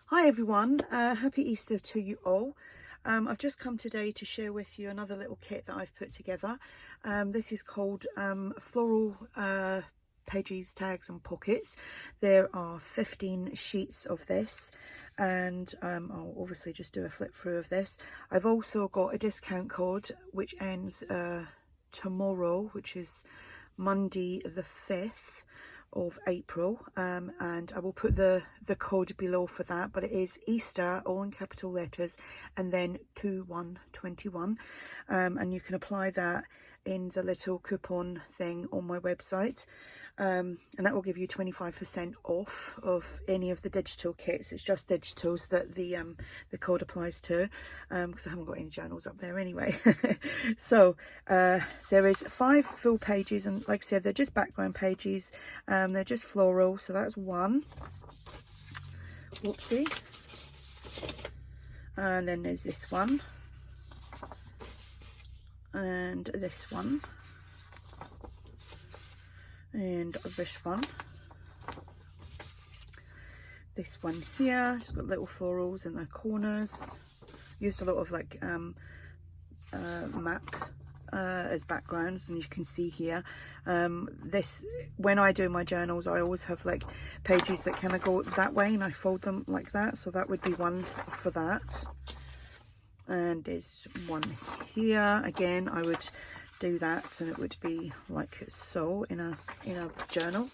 Hi everyone, happy Easter to you all. I've just come today to share with you another little kit that I've put together. This is called Floral Pages, Tags and Pockets. There are 15 sheets of this, and I'll obviously just do a flip through of this. I've also got a discount code which ends tomorrow, which is Monday the 5th of April, and I will put the code below for that, but it is Easter, all in capital letters, and then 2121, and you can apply that in the little coupon thing on my website, and that will give you 25% off of any of the digital kits. It's just digitals that the code applies to, because I haven't got any journals up there anyway. So there is 5 full pages, and like I said, they're just background pages. They're just floral, so that's one. Whoopsie. And then there's this one, and this one, and this one here. Just got little florals in the corners. Used a lot of like map as backgrounds, and you can see here this, when I do my journals, I always have like pages that kind of go that way, and I fold them like that, so that would be one for that. And there's one here again, I would do that, and it would be like so in a journal.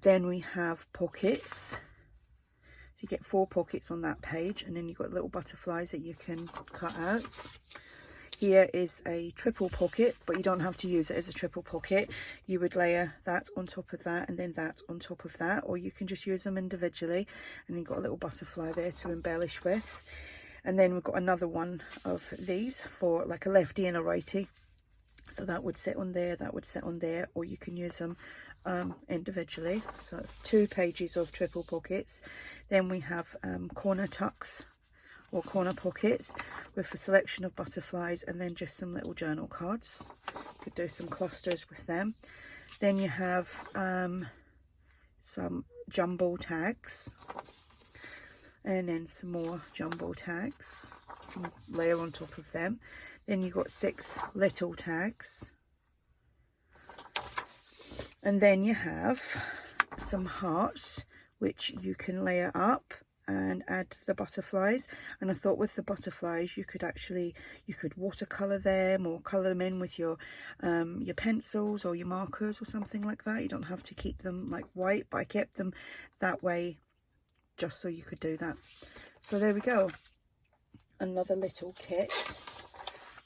Then we have pockets, so you get 4 pockets on that page, and then you've got little butterflies that you can cut out. Here is a triple pocket, but you don't have to use it as a triple pocket. You would layer that on top of that, and then that on top of that, or you can just use them individually, and you've got a little butterfly there to embellish with. And then we've got another one of these for like a lefty and a righty, so that would sit on there, that would sit on there, or you can use them individually. So that's 2 pages of triple pockets. Then we have corner tucks or corner pockets with a selection of butterflies, and then just some little journal cards. Could do some clusters with them. Then you have some jumbo tags, and then some more jumbo tags. You can layer on top of them. Then you've got 6 little tags, and then you have some hearts which you can layer up and add the butterflies. And I thought with the butterflies you could watercolor them, or color them in with your pencils or your markers or something like that. You don't have to keep them like white, but I kept them that way just so you could do that. So there we go, another little kit.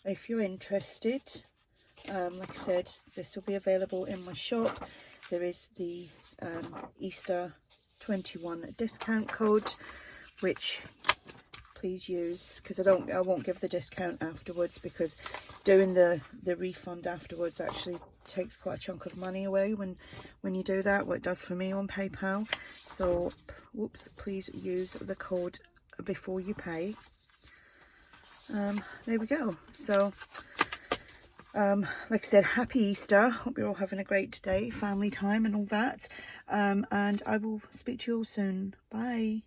If you're interested, like I said, this will be available in my shop. There is the Easter 21 discount code, which please use, because I won't give the discount afterwards, because doing the refund afterwards actually takes quite a chunk of money away when you do that, what it does for me on PayPal. So whoops, please use the code before you pay. There we go. So like I said, happy Easter. Hope you're all having a great day, family time and all that, and I will speak to you all soon. Bye.